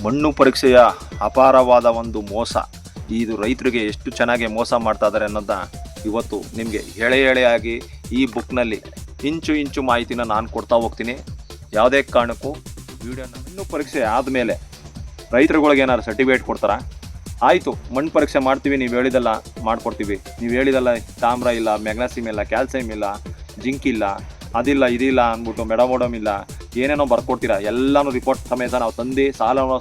ಮಣ್ಣು ಪರೀಕ್ಷೆಯ ಅಪಾರವಾದ ಒಂದು ಮೋಸ. ಇದು ರೈತರಿಗೆ ಎಷ್ಟು ಚೆನ್ನಾಗಿ ಮೋಸ ಮಾಡ್ತಾ ಇದ್ದಾರೆ ಅನ್ನೋದನ್ನ ಇವತ್ತು ನಿಮಗೆ ಎಳೆಯಾಗಿ ಈ ಬುಕ್ನಲ್ಲಿ ಇಂಚು ಮಾಹಿತಿನ ನಾನು ಕೊಡ್ತಾ ಹೋಗ್ತೀನಿ. ಯಾವುದೇ ಕಾರಣಕ್ಕೂ ವಿಡಿಯೋನ ಮಣ್ಣು ಪರೀಕ್ಷೆ ಆದಮೇಲೆ ರೈತರುಗಳಿಗೆ ಏನಾದ್ರು ಸರ್ಟಿಫಿಕೇಟ್ ಕೊಡ್ತಾರಾ? ಆಯಿತು, ಮಣ್ಣು ಪರೀಕ್ಷೆ ಮಾಡ್ತೀವಿ, ನೀವು ಹೇಳಿದೆಲ್ಲ ಮಾಡಿಕೊಡ್ತೀವಿ, ನೀವು ಹೇಳಿದೆಲ್ಲ ತಾಮ್ರ ಇಲ್ಲ, ಮ್ಯಾಗ್ನೀಸಿಯಮ್ ಇಲ್ಲ, ಕ್ಯಾಲ್ಸಿಯಮ್ ಇಲ್ಲ, ಜಿಂಕ್ ಇಲ್ಲ, ಅದಿಲ್ಲ ಇದಿಲ್ಲ ಅಂದ್ಬಿಟ್ಟು ಮೆಡಮೋಡಮ್ ಇಲ್ಲ, ಏನೇನೋ ಬರ್ಕೊಡ್ತೀರಾ. ಎಲ್ಲನೂ ರಿಪೋರ್ಟ್ ಸಮೇತ ನಾವು ತಂದು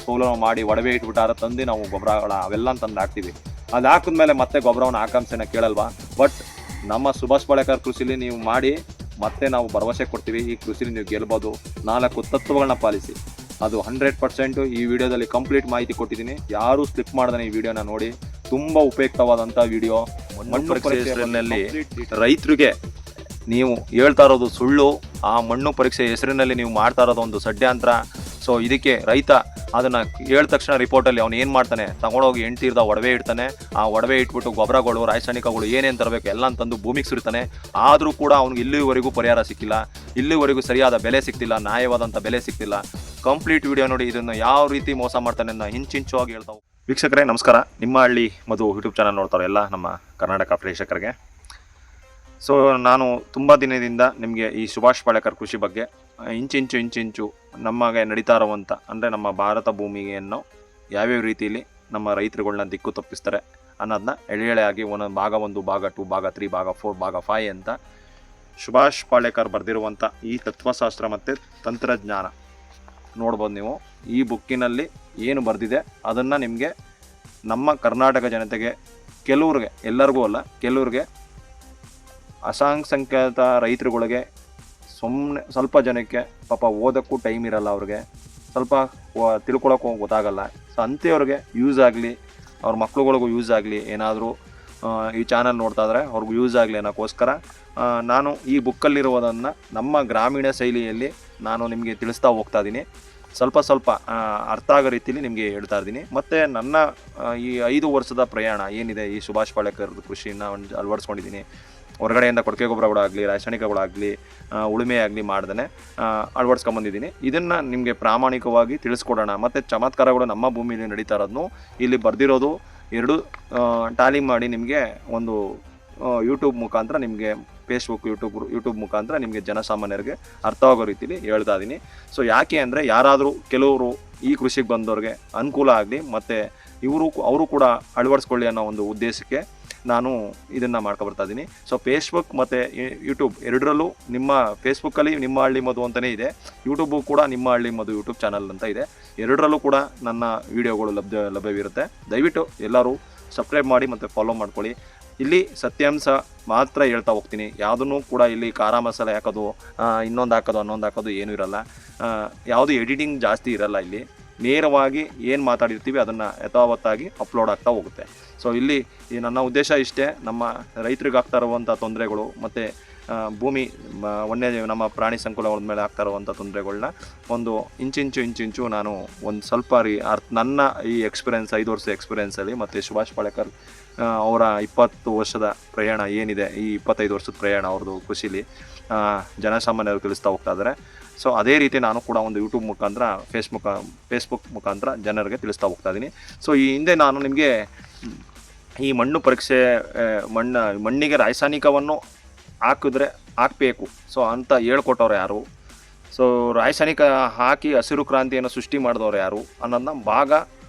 ಸೋಲನ ಮಾಡಿ ಒಡವೆ ಇಟ್ಬಿಟ್ಟಾರ ತಂದು ನಾವು ಗೊಬ್ಬರಗಳ ಅವೆಲ್ಲ ತಂದು ಹಾಕ್ತೀವಿ. ಅದು ಹಾಕಿದ್ಮೇಲೆ ಮತ್ತೆ ಗೊಬ್ಬರವನ್ನು ಆಕಾಂಕ್ಷೆನ ಕೇಳಲ್ವಾ? ಬಟ್ ನಮ್ಮ ಸುಭಾಷ್ ಪಾಳೇಕರ್ ಕೃಷಿಲಿ ನೀವು ಮಾಡಿ ಮತ್ತೆ ನಾವು ಭರವಸೆ ಕೊಡ್ತೀವಿ, ಈ ಕೃಷಿಲಿ ನೀವು ಗೆಲ್ಬೋದು. 4 ತತ್ವಗಳನ್ನ ಪಾಲಿಸಿ. ಅದು 100% ಈ ವಿಡಿಯೋದಲ್ಲಿ ಕಂಪ್ಲೀಟ್ ಮಾಹಿತಿ ಕೊಟ್ಟಿದ್ದೀನಿ. ಯಾರೂ ಸ್ಲಿಪ್ ಮಾಡ್ದಾನೆ ಈ ವಿಡಿಯೋನ ನೋಡಿ. ತುಂಬ ಉಪಯುಕ್ತವಾದಂಥ ವಿಡಿಯೋ. ಮಣ್ಣು ಪರೀಕ್ಷೆಯಲ್ಲಿ ರೈತರಿಗೆ ನೀವು ಹೇಳ್ತಾ ಇರೋದು ಸುಳ್ಳು. ಆ ಮಣ್ಣು ಪರೀಕ್ಷೆ ಹೆಸರಿನಲ್ಲಿ ನೀವು ಮಾಡ್ತಾ ಇರೋದು ಒಂದು ಷಡ್ಯಂತ್ರ. ಸೊ ಇದಕ್ಕೆ ರೈತ ಅದನ್ನು ಹೇಳಿದ ತಕ್ಷಣ ರಿಪೋರ್ಟಲ್ಲಿ ಅವ್ನು ಏನು ಮಾಡ್ತಾನೆ, ತಗೊಂಡೋಗಿ ಎಂಟಿರ್ದ ಒಡವೆ ಇಡ್ತಾನೆ. ಆ ಒಡವೆ ಇಟ್ಬಿಟ್ಟು ಗೊಬ್ಬರಗಳು, ರಾಸಾಯನಿಕಗಳು ಏನೇನು ತರಬೇಕು ಎಲ್ಲ ತಂದು ಭೂಮಿಗೆ ಸುರಿತಾನೆ. ಆದರೂ ಕೂಡ ಅವ್ನಿಗೆ ಇಲ್ಲಿವರೆಗೂ ಪರಿಹಾರ ಸಿಕ್ಕಿಲ್ಲ, ಇಲ್ಲಿವರೆಗೂ ಸರಿಯಾದ ಬೆಲೆ ಸಿಗ್ತಿಲ್ಲ, ನ್ಯಾಯವಾದಂಥ ಬೆಲೆ ಸಿಗ್ತಿಲ್ಲ. ಕಂಪ್ಲೀಟ್ ವಿಡಿಯೋ ನೋಡಿ ಇದನ್ನು ಯಾವ ರೀತಿ ಮೋಸ ಮಾಡ್ತಾನೆ ಅಂತ ಇಂಚಿಂಚುವಾಗಿ ಹೇಳ್ತಾವೆ. ವೀಕ್ಷಕರೇ ನಮಸ್ಕಾರ. ನಿಮ್ಮ ಹಳ್ಳಿ ಮಧು ಯೂಟ್ಯೂಬ್ ಚಾನಲ್ ನೋಡ್ತಾರೆ ಎಲ್ಲ ನಮ್ಮ ಕರ್ನಾಟಕ ಪ್ರೇಕ್ಷಕರಿಗೆ. ಸೊ ನಾನು ತುಂಬ ದಿನದಿಂದ ನಿಮಗೆ ಈ ಸುಭಾಷ್ ಪಾಳೇಕರ್ ಕೃಷಿ ಬಗ್ಗೆ ಇಂಚಿಂಚು ನಮಗೆ ನಡೀತಾ ಇರುವಂಥ, ಅಂದರೆ ನಮ್ಮ ಭಾರತ ಭೂಮಿಯನ್ನು ಯಾವ್ಯಾವ ರೀತಿಯಲ್ಲಿ ನಮ್ಮ ರೈತರುಗಳನ್ನ ದಿಕ್ಕು ತಪ್ಪಿಸ್ತಾರೆ ಅನ್ನೋದನ್ನ ಎಳೆಯಾಗಿ ಒಂದೊಂದು ಭಾಗ 1, ಭಾಗ 2, ಭಾಗ 3, ಭಾಗ 4, ಭಾಗ 5 ಅಂತ ಸುಭಾಷ್ ಪಾಳೇಕರ್ ಬರೆದಿರುವಂಥ ಈ ತತ್ವಶಾಸ್ತ್ರ ಮತ್ತು ತಂತ್ರಜ್ಞಾನ ನೋಡ್ಬೋದು ನೀವು. ಈ ಬುಕ್ಕಿನಲ್ಲಿ ಏನು ಬರೆದಿದೆ ಅದನ್ನು ನಿಮಗೆ ನಮ್ಮ ಕರ್ನಾಟಕ ಜನತೆಗೆ, ಕೆಲವ್ರಿಗೆ, ಎಲ್ಲರಿಗೂ ಅಲ್ಲ, ಕೆಲವ್ರಿಗೆ ಅಸಂಖ್ಯಾತ ರೈತರುಗಳಿಗೆ, ಸ್ವಲ್ಪ ಜನಕ್ಕೆ ಪಾಪ ಓದೋಕ್ಕೂ ಟೈಮ್ ಇರಲ್ಲ, ಅವ್ರಿಗೆ ಸ್ವಲ್ಪ ತಿಳ್ಕೊಳಕ್ಕೂ ಗೊತ್ತಾಗಲ್ಲ. ಸೊ ಅಂಥವ್ರಿಗೆ ಯೂಸ್ ಆಗಲಿ, ಅವ್ರ ಮಕ್ಳುಗಳಿಗೂ ಯೂಸ್ ಆಗಲಿ, ಏನಾದರೂ ಈ ಚಾನಲ್ ನೋಡ್ತಾ ಇದ್ರೆ ಅವ್ರಿಗೂ ಯೂಸ್ ಆಗಲಿ ಅನ್ನೋಕ್ಕೋಸ್ಕರ ನಾನು ಈ ಬುಕ್ಕಲ್ಲಿರುವುದನ್ನು ನಮ್ಮ ಗ್ರಾಮೀಣ ಶೈಲಿಯಲ್ಲಿ ನಾನು ನಿಮಗೆ ತಿಳಿಸ್ತಾ ಹೋಗ್ತಾ ಇದ್ದೀನಿ. ಸ್ವಲ್ಪ ಅರ್ಥ ಆಗೋ ರೀತಿಯಲ್ಲಿ ನಿಮಗೆ ಹೇಳ್ತಾ ಇದ್ದೀನಿ. ಮತ್ತು ನನ್ನ ಈ 5 ವರ್ಷದ ಪ್ರಯಾಣ ಏನಿದೆ ಈ ಸುಭಾಷ್ ಪಾಳೇಕರ್ ಕೃಷಿನ ಅಳವಡಿಸ್ಕೊಂಡಿದ್ದೀನಿ. ಹೊರಗಡೆಯಿಂದ ಕೊಟ್ಟಿಗೆ ಗೊಬ್ಬರಗಳಾಗಲಿ, ರಾಸಾಯನಿಕಗಳಾಗಲಿ, ಉಳುಮೆ ಆಗಲಿ ಮಾಡ್ದೇ ಅಳವಡಿಸ್ಕೊಂಬಂದಿದ್ದೀನಿ. ಇದನ್ನು ನಿಮಗೆ ಪ್ರಾಮಾಣಿಕವಾಗಿ ತಿಳಿಸ್ಕೊಡೋಣ. ಮತ್ತು ಚಮತ್ಕಾರಗಳು ನಮ್ಮ ಭೂಮಿಯಲ್ಲಿ ನಡೀತಾ ಇರೋದನ್ನು ಇಲ್ಲಿ ಬರೆದಿರೋದು 2 ಟ್ಯಾಲಿ ಮಾಡಿ ನಿಮಗೆ ಒಂದು ಯೂಟ್ಯೂಬ್ ಮುಖಾಂತರ, ನಿಮಗೆ ಫೇಸ್ಬುಕ್, ಯೂಟ್ಯೂಬ್ ಮುಖಾಂತರ ನಿಮಗೆ ಜನಸಾಮಾನ್ಯರಿಗೆ ಅರ್ಥವಾಗೋ ರೀತಿಯಲ್ಲಿ ಹೇಳ್ತಾ ಇದ್ದೀನಿ. ಸೊ ಯಾಕೆ ಅಂದರೆ ಯಾರಾದರೂ ಕೆಲವರು ಈ ಕೃಷಿಗೆ ಬಂದವ್ರಿಗೆ ಅನುಕೂಲ ಆಗಲಿ, ಮತ್ತು ಅವರು ಕೂಡ ಅಳವಡಿಸ್ಕೊಳ್ಳಿ ಅನ್ನೋ ಒಂದು ಉದ್ದೇಶಕ್ಕೆ ನಾನು ಇದನ್ನು ಮಾಡ್ಕೊಬರ್ತಾ ಇದ್ದೀನಿ. ಸೊ ಫೇಸ್ಬುಕ್ ಮತ್ತು ಯೂಟ್ಯೂಬ್ ಎರಡರಲ್ಲೂ, ನಿಮ್ಮ ಫೇಸ್ಬುಕ್ಕಲ್ಲಿ ನಿಮ್ಮ ಹಳ್ಳಿ ಮಧು ಅಂತಲೇ ಇದೆ, ಯೂಟ್ಯೂಬು ಕೂಡ ನಿಮ್ಮ ಹಳ್ಳಿ ಮಧು ಯೂಟ್ಯೂಬ್ ಚಾನಲ್ ಅಂತ ಇದೆ. ಎರಡರಲ್ಲೂ ಕೂಡ ನನ್ನ ವೀಡಿಯೋಗಳು ಲಭ್ಯವಿರುತ್ತೆ. ದಯವಿಟ್ಟು ಎಲ್ಲರೂ ಸಬ್ಸ್ಕ್ರೈಬ್ ಮಾಡಿ ಮತ್ತು ಫಾಲೋ ಮಾಡ್ಕೊಳ್ಳಿ. ಇಲ್ಲಿ ಸತ್ಯಾಂಶ ಮಾತ್ರ ಹೇಳ್ತಾ ಹೋಗ್ತೀನಿ. ಯಾವುದನ್ನು ಕೂಡ ಇಲ್ಲಿ ಖಾರ ಮಸಾಲೆ ಹಾಕೋದು, ಇನ್ನೊಂದು ಹಾಕೋದು ಏನೂ ಇರಲ್ಲ. ಯಾವುದು ಎಡಿಟಿಂಗ್ ಜಾಸ್ತಿ ಇರಲ್ಲ. ಇಲ್ಲಿ ನೇರವಾಗಿ ಏನು ಮಾತಾಡಿರ್ತೀವಿ ಅದನ್ನು ಯಥಾವತ್ತಾಗಿ ಅಪ್ಲೋಡ್ ಆಗ್ತಾ ಹೋಗುತ್ತೆ. ಸೊ ಇಲ್ಲಿ ಈ ನನ್ನ ಉದ್ದೇಶ ಇಷ್ಟೇ, ನಮ್ಮ ರೈತರಿಗೆ ಆಗ್ತಾ ಇರುವಂಥ ತೊಂದರೆಗಳು ಮತ್ತು ಭೂಮಿ ವನ್ಯಜೀವಿ, ನಮ್ಮ ಪ್ರಾಣಿ ಸಂಕುಲಗಳ ಮೇಲೆ ಆಗ್ತಾ ಇರುವಂಥ ತೊಂದರೆಗಳನ್ನ ಒಂದು ಇಂಚಿಂಚು ನಾನು ಒಂದು ಸ್ವಲ್ಪ ನನ್ನ ಈ ಎಕ್ಸ್ಪೀರಿಯೆನ್ಸ್, 5 ವರ್ಷ ಎಕ್ಸ್ಪೀರಿಯೆನ್ಸಲ್ಲಿ, ಮತ್ತು ಸುಭಾಷ್ ಪಾಳೇಕರ್ ಅವರ 20 ವರ್ಷದ ಪ್ರಯಾಣ ಏನಿದೆ, ಈ 25 ವರ್ಷದ ಪ್ರಯಾಣ ಅವ್ರದ್ದು ಕೃಷಿಲಿ ಜನಸಾಮಾನ್ಯರು ತಿಳಿಸ್ತಾ ಹೋಗ್ತಾ ಇದ್ದಾರೆ. ಸೊ ಅದೇ ರೀತಿ ನಾನು ಕೂಡ ಒಂದು ಯೂಟ್ಯೂಬ್ ಮುಖಾಂತರ, ಫೇಸ್ಬುಕ್ ಮುಖಾಂತರ ಜನರಿಗೆ ತಿಳಿಸ್ತಾ ಹೋಗ್ತಾ ಇದ್ದೀನಿ. ಸೊ ಈ ಹಿಂದೆ ನಾನು ನಿಮಗೆ ಈ ಮಣ್ಣು ಪರೀಕ್ಷೆ, ಮಣ್ಣಿಗೆ ರಾಸಾಯನಿಕವನ್ನು ಹಾಕಬೇಕು ಸೊ ಅಂತ ಹೇಳ್ಕೊಟ್ಟವ್ರು ಯಾರು, ಸೊ ರಾಸಾಯನಿಕ ಹಾಕಿ ಹಸಿರು ಕ್ರಾಂತಿಯನ್ನು ಸೃಷ್ಟಿ ಮಾಡಿದವ್ರು ಯಾರು ಅನ್ನೋದನ್ನ ಭಾಗ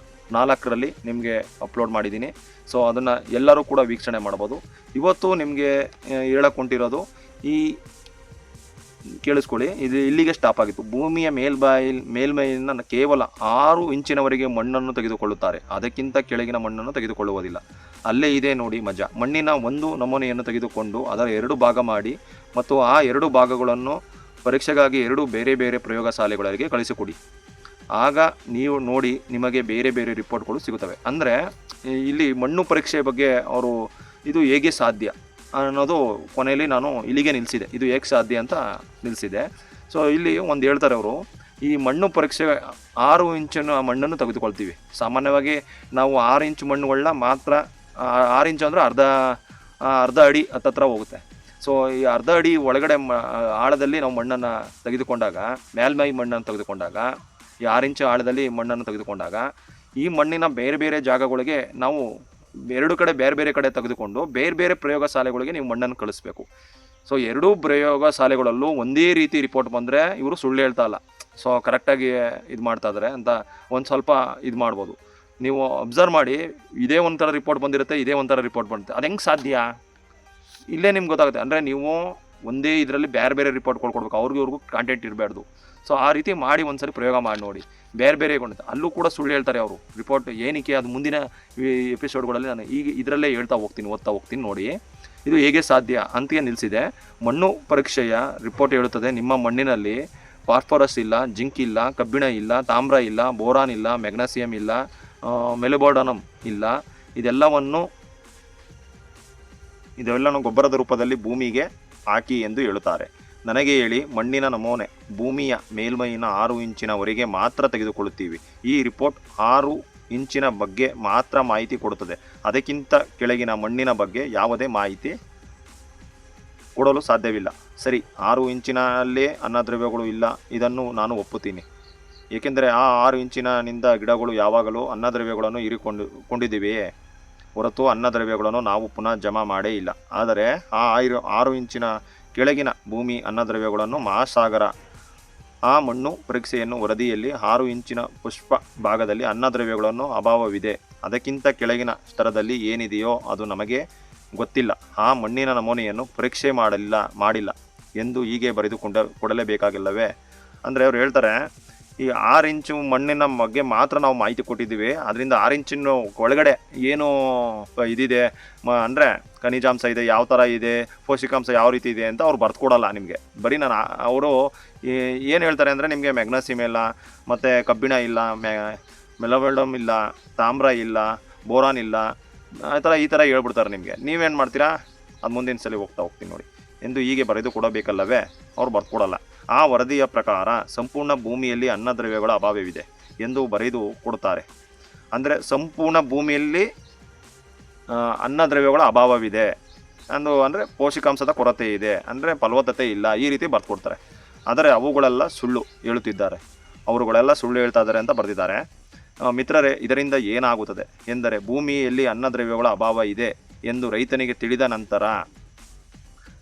4ರಲ್ಲಿ ನಿಮಗೆ ಅಪ್ಲೋಡ್ ಮಾಡಿದ್ದೀನಿ. ಸೊ ಅದನ್ನು ಎಲ್ಲರೂ ಕೂಡ ವೀಕ್ಷಣೆ ಮಾಡ್ಬೋದು. ಇವತ್ತು ನಿಮಗೆ ಹೇಳಕ್ಕೊಂಟಿರೋದು, ಈ ಕೇಳಿಸ್ಕೊಳ್ಳಿ, ಇದು ಇಲ್ಲಿಗೆ ಸ್ಟಾಪ್ ಆಗಿತ್ತು. ಭೂಮಿಯ ಮೇಲ್ಮೈಯಿಂದ ಕೇವಲ 6 ಇಂಚಿನವರೆಗೆ ಮಣ್ಣನ್ನು ತೆಗೆದುಕೊಳ್ಳುತ್ತಾರೆ, ಅದಕ್ಕಿಂತ ಕೆಳಗಿನ ಮಣ್ಣನ್ನು ತೆಗೆದುಕೊಳ್ಳುವುದಿಲ್ಲ. ಅಲ್ಲೇ ಇದೆ ನೋಡಿ ಮಜಾ. ಮಣ್ಣಿನ ಒಂದು ನಮೂನೆಯನ್ನು ತೆಗೆದುಕೊಂಡು ಅದರ 2 ಭಾಗ ಮಾಡಿ ಮತ್ತು ಆ 2 ಭಾಗಗಳನ್ನು ಪರೀಕ್ಷೆಗಾಗಿ 2 ಬೇರೆ ಪ್ರಯೋಗಶಾಲೆಗಳಿಗೆ ಕಳಿಸಿಕೊಡಿ. ಆಗ ನೀವು ನೋಡಿ ನಿಮಗೆ ಬೇರೆ ರಿಪೋರ್ಟ್ಗಳು ಸಿಗುತ್ತವೆ. ಅಂದರೆ ಇಲ್ಲಿ ಮಣ್ಣು ಪರೀಕ್ಷೆ ಬಗ್ಗೆ ಅವರು ಇದು ಹೇಗೆ ಸಾಧ್ಯ ಅನ್ನೋದು ಕೊನೆಯಲ್ಲಿ ನಾನು ಇಲ್ಲಿಗೆ ನಿಲ್ಲಿಸಿದೆ. ಇದು ಹೇಗೆ ಸಾಧ್ಯ ಅಂತ ನಿಲ್ಲಿಸಿದೆ. ಸೊ ಇಲ್ಲಿ ಒಂದು ಹೇಳ್ತಾರೆ ಅವರು, ಈ ಮಣ್ಣು ಪರೀಕ್ಷೆ 6 ಇಂಚಿನ ಮಣ್ಣನ್ನು ತೆಗೆದುಕೊಳ್ತೀವಿ. ಸಾಮಾನ್ಯವಾಗಿ ನಾವು 6 ಇಂಚು ಮಣ್ಣುಗಳನ್ನ ಮಾತ್ರ, 6 ಇಂಚು ಅಂದರೆ ಅರ್ಧ ಅಡಿ ಹತ್ತತ್ರ ಹೋಗುತ್ತೆ. ಸೊ ಈ ಅರ್ಧ ಅಡಿ ಒಳಗಡೆ ಆಳದಲ್ಲಿ ನಾವು ಮಣ್ಣನ್ನು ತೆಗೆದುಕೊಂಡಾಗ, ಮೇಲ್ಮೈ ಮಣ್ಣನ್ನು ತೆಗೆದುಕೊಂಡಾಗ ಈ 6 ಇಂಚು ಆಳದಲ್ಲಿ ಮಣ್ಣನ್ನು ತೆಗೆದುಕೊಂಡಾಗ ಈ ಮಣ್ಣಿನ ಬೇರೆ ಬೇರೆ ಜಾಗಗಳಿಗೆ ನಾವು 2 ಕಡೆ ಬೇರೆ ಬೇರೆ ಕಡೆ ತೆಗೆದುಕೊಂಡು ಬೇರೆ ಬೇರೆ ಪ್ರಯೋಗಶಾಲೆಗಳಿಗೆ ನೀವು ಮಣ್ಣನ್ನು ಕಳಿಸ್ಬೇಕು. ಸೊ 2 ಪ್ರಯೋಗಶಾಲೆಗಳಲ್ಲೂ ಒಂದೇ ರೀತಿ ರಿಪೋರ್ಟ್ ಬಂದರೆ ಇವರು ಸುಳ್ಳು ಹೇಳ್ತಾ ಇಲ್ಲ, ಸೊ ಕರೆಕ್ಟಾಗಿ ಇದು ಮಾಡ್ತಾ ಇದ್ದಾರೆ ಅಂತ ಒಂದು ಸ್ವಲ್ಪ ಇದು ಮಾಡ್ಬೋದು. ನೀವು ಅಬ್ಸರ್ವ್ ಮಾಡಿ, ಇದೇ ಒಂಥರ ರಿಪೋರ್ಟ್ ಬಂದಿರುತ್ತೆ, ಇದೇ ಒಂಥರ ರಿಪೋರ್ಟ್ ಬರುತ್ತೆ, ಅದು ಹೆಂಗೆ ಸಾಧ್ಯ? ಇಲ್ಲೇ ನಿಮ್ಗೆ ಗೊತ್ತಾಗುತ್ತೆ. ಅಂದರೆ ನೀವು ಒಂದೇ ಇದರಲ್ಲಿ ಬೇರೆ ಬೇರೆ ರಿಪೋರ್ಟ್ಗಳು ಕೊಡ್ಬೇಕು, ಇವ್ರಿಗೂ ಕಾಂಟೆಂಟ್ ಇರಬಾರ್ದು. ಸೊ ಆ ರೀತಿ ಮಾಡಿ ಒಂದ್ಸರಿ ಪ್ರಯೋಗ ಮಾಡಿ ನೋಡಿ, ಬೇರೆ ಬೇರೆ ಗೊಂಡು ಅಲ್ಲೂ ಕೂಡ ಸುಳ್ಳು ಹೇಳ್ತಾರೆ ಅವರು ರಿಪೋರ್ಟ್. ಏನಕ್ಕೆ ಅದು ಮುಂದಿನ ಎಪಿಸೋಡ್ಗಳಲ್ಲಿ ನಾನು ಈಗ ಇದರಲ್ಲೇ ಓದ್ತಾ ಹೋಗ್ತೀನಿ ನೋಡಿ ಇದು ಹೇಗೆ ಸಾಧ್ಯ ಅಂತ ನಿಲ್ಲಿಸಿದೆ. ಮಣ್ಣು ಪರೀಕ್ಷೆಯ ರಿಪೋರ್ಟ್ ಹೇಳುತ್ತದೆ, ನಿಮ್ಮ ಮಣ್ಣಿನಲ್ಲಿ ಫಾಸ್ಫರಸ್ ಇಲ್ಲ, ಜಿಂಕ್ ಇಲ್ಲ, ಕಬ್ಬಿಣ ಇಲ್ಲ, ತಾಮ್ರ ಇಲ್ಲ, ಬೋರಾನ್ ಇಲ್ಲ, ಮೆಗ್ನೀಸಿಯಂ ಇಲ್ಲ, ಮೆಲಿಬೋಡನಮ್ ಇಲ್ಲ. ಇದೆಲ್ಲವನ್ನು ಗೊಬ್ಬರದ ರೂಪದಲ್ಲಿ ಭೂಮಿಗೆ ಹಾಕಿ ಎಂದು ಹೇಳುತ್ತಾರೆ. ನನಗೆ ಹೇಳಿ, ಮಣ್ಣಿನ ನಮೂನೆ ಭೂಮಿಯ ಮೇಲ್ಮೈನ 6 ಇಂಚಿನವರೆಗೆ ಮಾತ್ರ ತೆಗೆದುಕೊಳ್ಳುತ್ತೀವಿ. ಈ ರಿಪೋರ್ಟ್ 6 ಇಂಚಿನ ಬಗ್ಗೆ ಮಾತ್ರ ಮಾಹಿತಿ ಕೊಡುತ್ತದೆ. ಅದಕ್ಕಿಂತ ಕೆಳಗಿನ ಮಣ್ಣಿನ ಬಗ್ಗೆ ಯಾವುದೇ ಮಾಹಿತಿ ಕೊಡಲು ಸಾಧ್ಯವಿಲ್ಲ. ಸರಿ, 6 ಇಂಚಿನಲ್ಲೇ ಅನ್ನದ್ರವ್ಯಗಳು ಇಲ್ಲ, ಇದನ್ನು ನಾನು ಒಪ್ಪುತ್ತೀನಿ. ಏಕೆಂದರೆ ಆ 6 ಇಂಚಿನಿಂದ ಗಿಡಗಳು ಯಾವಾಗಲೂ ಅನ್ನದ್ರವ್ಯಗಳನ್ನು ಕೊಂಡಿದ್ದೀವೆಯೇ ಹೊರತು ಅನ್ನದ್ರವ್ಯಗಳನ್ನು ನಾವು ಪುನಃ ಜಮಾ ಮಾಡೇ ಇಲ್ಲ. ಆದರೆ ಆ 6 ಇಂಚಿನ ಕೆಳಗಿನ ಭೂಮಿ ಅನ್ನದ್ರವ್ಯಗಳನ್ನು ಮಹಾಸಾಗರ ಆ ಮಣ್ಣು ಪರೀಕ್ಷೆಯನ್ನು ವರದಿಯಲ್ಲಿ 6 ಇಂಚಿನ ಪುಷ್ಪ ಭಾಗದಲ್ಲಿ ಅನ್ನದ್ರವ್ಯಗಳನ್ನು ಅಭಾವವಿದೆ. ಅದಕ್ಕಿಂತ ಕೆಳಗಿನ ಸ್ತರದಲ್ಲಿ ಏನಿದೆಯೋ ಅದು ನಮಗೆ ಗೊತ್ತಿಲ್ಲ. ಆ ಮಣ್ಣಿನ ನಮೂನೆಯನ್ನು ಪರೀಕ್ಷೆ ಮಾಡಿಲ್ಲ ಎಂದು ಹೀಗೆ ಬರೆದು ಕೊಡಲೇಬೇಕಾಗಿಲ್ಲವೇ? ಅಂದರೆ ಅವ್ರು ಹೇಳ್ತಾರೆ, ಈ 6 ಇಂಚು ಮಣ್ಣಿನ ಬಗ್ಗೆ ಮಾತ್ರ ನಾವು ಮಾಹಿತಿ ಕೊಟ್ಟಿದ್ದೀವಿ, ಅದರಿಂದ 6 ಇಂಚಿನ ಒಳಗಡೆ ಏನು ಇದಿದೆ ಅಂದರೆ ಖನಿಜಾಂಶ ಇದೆ, ಯಾವ ಥರ ಇದೆ, ಪೋಷಕಾಂಶ ಯಾವ ರೀತಿ ಇದೆ ಅಂತ ಅವ್ರು ಬರ್ದು ಕೊಡಲ್ಲ ನಿಮಗೆ. ಬರೀ ಅವರು ಏನು ಹೇಳ್ತಾರೆ ಅಂದರೆ, ನಿಮಗೆ ಮೆಗ್ನೀಸಿಯಂ ಇಲ್ಲ, ಮತ್ತು ಕಬ್ಬಿಣ ಇಲ್ಲ, ಮೆಲೋಬೆಡಮ್ ಇಲ್ಲ, ತಾಮ್ರ ಇಲ್ಲ, ಬೋರಾನ್ ಇಲ್ಲ, ಈ ಥರ ಹೇಳ್ಬಿಡ್ತಾರೆ ನಿಮಗೆ. ನೀವೇನು ಮಾಡ್ತೀರಾ? ಅದು ಮುಂದಿನ ಸಲ ಹೋಗ್ತೀನಿ ನೋಡಿ ಎಂದು ಹೀಗೆ ಬರೆದು ಕೊಡಬೇಕಲ್ಲವೇ? ಅವ್ರು ಬರ್ದು ಕೊಡಲ್ಲ. ಆ ವರದಿಯ ಪ್ರಕಾರ ಸಂಪೂರ್ಣ ಭೂಮಿಯಲ್ಲಿ ಅನ್ನದ್ರವ್ಯಗಳ ಅಭಾವವಿದೆ ಎಂದು ಬರೆದು ಕೊಡುತ್ತಾರೆ. ಅಂದರೆ ಸಂಪೂರ್ಣ ಭೂಮಿಯಲ್ಲಿ ಅನ್ನದ್ರವ್ಯಗಳ ಅಭಾವವಿದೆ ಅಂದರೆ ಪೋಷಕಾಂಶದ ಕೊರತೆ ಇದೆ, ಅಂದರೆ ಫಲವತ್ತತೆ ಇಲ್ಲ, ಈ ರೀತಿ ಬರ್ದು ಕೊಡ್ತಾರೆ. ಆದರೆ ಅವುಗಳೆಲ್ಲ ಸುಳ್ಳು ಹೇಳುತ್ತಿದ್ದಾರೆ, ಅವರುಗಳೆಲ್ಲ ಸುಳ್ಳು ಹೇಳ್ತಾ ಇದ್ದಾರೆ ಅಂತ ಬರೆದಿದ್ದಾರೆ. ಮಿತ್ರರೇ, ಇದರಿಂದ ಏನಾಗುತ್ತದೆ ಎಂದರೆ, ಭೂಮಿಯಲ್ಲಿ ಅನ್ನದ್ರವ್ಯಗಳ ಅಭಾವ ಇದೆ ಎಂದು ರೈತನಿಗೆ ತಿಳಿದ ನಂತರ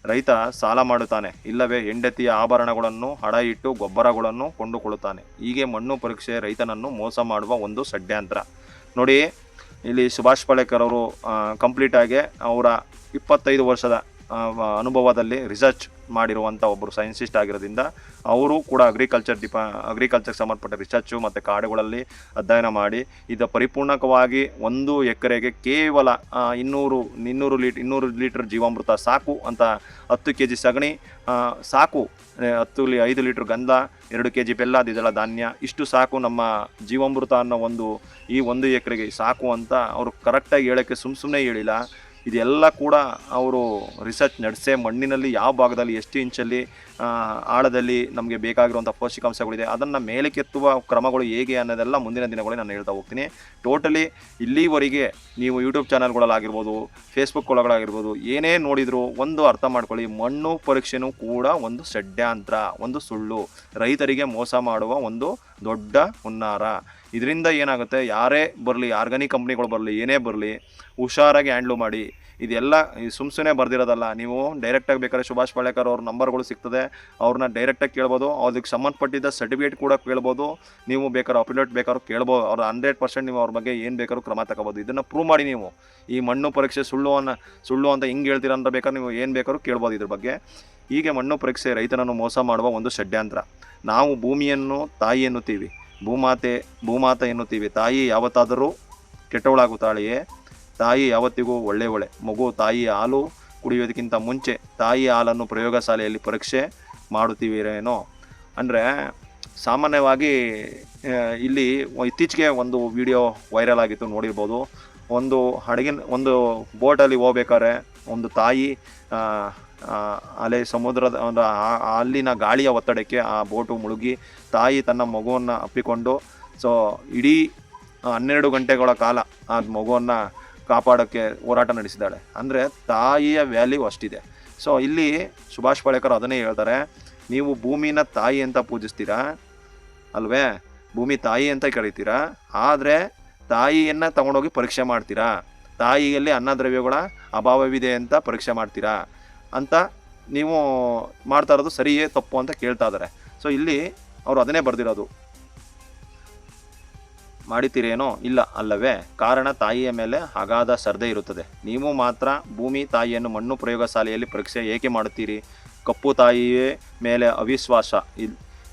ರೈತ ಸಾಲ ಮಾಡುತ್ತಾನೆ, ಇಲ್ಲವೇ ಹೆಂಡತಿಯ ಆಭರಣಗಳನ್ನು ಅಡ ಇಟ್ಟು ಗೊಬ್ಬರಗಳನ್ನು ಕೊಂಡುಕೊಳ್ಳುತ್ತಾನೆ. ಹೀಗೆ ಮಣ್ಣು ಪರೀಕ್ಷೆ ರೈತನನ್ನು ಮೋಸ ಮಾಡುವ ಒಂದು ಷಡ್ಯಂತ್ರ. ನೋಡಿ, ಇಲ್ಲಿ ಸುಭಾಷ್ ಪಾಳೇಕರ್ ಅವರು ಕಂಪ್ಲೀಟಾಗಿ ಅವರ 25 ವರ್ಷದ ಅನುಭವದಲ್ಲಿ ರಿಸರ್ಚ್ ಮಾಡಿರುವಂಥ ಒಬ್ಬರು ಸೈನ್ಸಿಸ್ಟ್ ಆಗಿರೋದ್ರಿಂದ ಅವರು ಕೂಡ ಅಗ್ರಿಕಲ್ಚರ್ ಸಂಬಂಧಪಟ್ಟ ರಿಸರ್ಚು ಮತ್ತು ಕಾಡುಗಳಲ್ಲಿ ಅಧ್ಯಯನ ಮಾಡಿ ಇದು ಪರಿಪೂರ್ಣಕವಾಗಿ 1 ಎಕರೆಗೆ ಕೇವಲ 200 ಲೀಟರ್ ಜೀವಾಮೃತ ಸಾಕು ಅಂತ, 10 kg ಸಗಣಿ ಸಾಕು, 5 ಲೀಟರ್ ಗಂಧ, 2 kg ಬೆಲ್ಲ, ದ್ವಿದಳ ಧಾನ್ಯ, ಇಷ್ಟು ಸಾಕು ನಮ್ಮ ಜೀವಾಮೃತ ಅನ್ನೋ ಈ 1 ಎಕರೆಗೆ ಸಾಕು ಅಂತ ಅವರು ಕರೆಕ್ಟಾಗಿ ಹೇಳೋಕ್ಕೆ ಸುಮ್ಮನೆ ಹೇಳಿಲ್ಲ. ಇದೆಲ್ಲ ಕೂಡ ಅವರು ರಿಸರ್ಚ್ ನಡೆಸೇ ಮಣ್ಣಿನಲ್ಲಿ ಯಾವ ಭಾಗದಲ್ಲಿ ಎಷ್ಟು ಇಂಚಲ್ಲಿ ಆಳದಲ್ಲಿ ನಮಗೆ ಬೇಕಾಗಿರುವಂಥ ಪೋಷಕಾಂಶಗಳಿದೆ ಅದನ್ನು ಮೇಲಕ್ಕೆತ್ತುವ ಕ್ರಮಗಳು ಹೇಗೆ ಅನ್ನೋದೆಲ್ಲ ಮುಂದಿನ ದಿನಗಳಲ್ಲಿ ನಾನು ಹೇಳ್ತಾ ಹೋಗ್ತೀನಿ. ಟೋಟಲಿ ಇಲ್ಲಿವರೆಗೆ ನೀವು ಯೂಟ್ಯೂಬ್ ಚಾನಲ್ಗಳಲ್ಲಾಗಿರ್ಬೋದು, ಫೇಸ್ಬುಕ್ ಒಳಗಳಾಗಿರ್ಬೋದು, ಏನೇ ನೋಡಿದರೂ ಒಂದು ಅರ್ಥ ಮಾಡ್ಕೊಳ್ಳಿ, ಮಣ್ಣು ಪರೀಕ್ಷೆನೂ ಕೂಡ ಒಂದು ಷಡ್ಯಂತ್ರ, ಒಂದು ಸುಳ್ಳು, ರೈತರಿಗೆ ಮೋಸ ಮಾಡುವ ಒಂದು ದೊಡ್ಡ ಹುನ್ನಾರ. ಇದರಿಂದ ಏನಾಗುತ್ತೆ, ಯಾರೇ ಬರಲಿ, ಆರ್ಗಾನಿಕ್ ಕಂಪ್ನಿಗಳು ಬರಲಿ, ಏನೇ ಬರಲಿ, ಹುಷಾರಾಗಿ ಹ್ಯಾಂಡ್ಲು ಮಾಡಿ. ಇದೆಲ್ಲ ಸುಮ್ಮನೆ ಬರ್ದಿರೋದಲ್ಲ. ನೀವು ಡೈರೆಕ್ಟಾಗಿ ಬೇಕಾದ್ರೆ ಸುಭಾಷ್ ಪಾಳೇಕರ್ ಅವ್ರ ನಂಬರ್ಗಳು ಸಿಗ್ತದೆ, ಅವ್ರನ್ನ ಡೈರೆಕ್ಟಾಗಿ ಕೇಳ್ಬೋದು, ಅದಕ್ಕೆ ಸಂಬಂಧಪಟ್ಟಿದ್ದ ಸರ್ಟಿಫಿಕೇಟ್ ಕೂಡ ಕೇಳ್ಬೋದು. ನೀವು ಬೇಕಾದ್ರೆ ಅಪ್ಡೇಟ್ ಬೇಕಾದ್ರೂ ಕೇಳ್ಬೋದು, ಅವ್ರು 100% ನೀವು ಅವ್ರ ಬಗ್ಗೆ ಏನು ಬೇಕಾದ್ರೂ ಕ್ರಮ ತಗೋಬೋದು. ಇದನ್ನು ಪ್ರೂವ್ ಮಾಡಿ ನೀವು ಈ ಮಣ್ಣು ಪರೀಕ್ಷೆ ಸುಳ್ಳು ಅಂತ ಹೆಂಗೆ ಹೇಳ್ತೀರ ಅಂತ ಬೇಕಾದ್ರೆ ನೀವು ಏನು ಬೇಕಾದ್ರೂ ಕೇಳ್ಬೋದು ಇದ್ರ ಬಗ್ಗೆ. ಹೀಗೆ ಮಣ್ಣು ಪರೀಕ್ಷೆ ರೈತನನ್ನು ಮೋಸ ಮಾಡುವ ಒಂದು ಷಡ್ಯಂತ್ರ. ನಾವು ಭೂಮಿಯನ್ನು ತಾಯಿ ಎನ್ನುತ್ತೀವಿ, ಭೂಮಾತೆ ಎನ್ನುತ್ತೀವಿ. ತಾಯಿ ಯಾವತ್ತಾದರೂ ಕೆಟ್ಟವಳಾಗುತ್ತಾಳೆಯೇ? ತಾಯಿ ಯಾವತ್ತಿಗೂ ಒಳ್ಳೆಯವಳೆ. ಮಗು ತಾಯಿಯ ಹಾಲು ಕುಡಿಯೋದಕ್ಕಿಂತ ಮುಂಚೆ ತಾಯಿಯ ಹಾಲನ್ನು ಪ್ರಯೋಗಶಾಲೆಯಲ್ಲಿ ಪರೀಕ್ಷೆ ಮಾಡುತ್ತೀವಿರೇನೋ? ಅಂದರೆ ಸಾಮಾನ್ಯವಾಗಿ ಇಲ್ಲಿ ಇತ್ತೀಚೆಗೆ ಒಂದು ವಿಡಿಯೋ ವೈರಲ್ ಆಗಿತ್ತು, ನೋಡಿರ್ಬೋದು. ಒಂದು ಬೋಟಲ್ಲಿ ಹೋಗ್ಬೇಕಾದ್ರೆ ಒಂದು ತಾಯಿ ಅಲೆ ಸಮುದ್ರದ ಅಲ್ಲಿನ ಗಾಳಿಯ ಒತ್ತಡಕ್ಕೆ ಆ ಬೋಟು ಮುಳುಗಿ ತಾಯಿ ತನ್ನ ಮಗುವನ್ನು ಅಪ್ಪಿಕೊಂಡು ಇಡೀ 12 ಗಂಟೆಗಳ ಕಾಲ ಆ ಮಗುವನ್ನು ಕಾಪಾಡೋಕ್ಕೆ ಹೋರಾಟ ನಡೆಸಿದ್ದಾಳೆ. ಅಂದರೆ ತಾಯಿಯ ವ್ಯಾಲ್ಯೂ ಅಷ್ಟಿದೆ. ಇಲ್ಲಿ ಸುಭಾಷ್ ಪಾಳೇಕರ್ ಅದನ್ನೇ ಹೇಳ್ತಾರೆ, ನೀವು ಭೂಮಿನ ತಾಯಿ ಅಂತ ಪೂಜಿಸ್ತೀರಾ ಅಲ್ವೇ? ಭೂಮಿ ತಾಯಿ ಅಂತ ಕರಿತೀರಾ, ಆದರೆ ತಾಯಿಯನ್ನು ತಗೊಂಡೋಗಿ ಪರೀಕ್ಷೆ ಮಾಡ್ತೀರಾ, ತಾಯಿಯಲ್ಲಿ ಅನ್ನದ್ರವ್ಯಗಳ ಅಭಾವವಿದೆ ಅಂತ ಪರೀಕ್ಷೆ ಮಾಡ್ತೀರಾ ಅಂತ ನೀವು ಮಾಡ್ತಾ ಇರೋದು ಸರಿಯೇ ತಪ್ಪು ಅಂತ ಕೇಳ್ತಾ ಇದ್ದಾರೆ. ಸೊ ಇಲ್ಲಿ ಅವರು ಅದನ್ನೇ ಬರೆದಿರೋದು. ಮಾಡಿತೀರೇನೋ? ಇಲ್ಲ ಅಲ್ಲವೇ? ಕಾರಣ ತಾಯಿಯ ಮೇಲೆ ಅಗಾಧ ಶ್ರದ್ಧೆ ಇರುತ್ತದೆ. ನೀವು ಮಾತ್ರ ಭೂಮಿ ತಾಯಿಯನ್ನು ಮಣ್ಣು ಪ್ರಯೋಗಶಾಲೆಯಲ್ಲಿ ಪರೀಕ್ಷೆ ಏಕೆ ಮಾಡುತ್ತೀರಿ? ಕಪ್ಪು ತಾಯಿಯೇ ಮೇಲೆ ಅವಿಶ್ವಾಸ.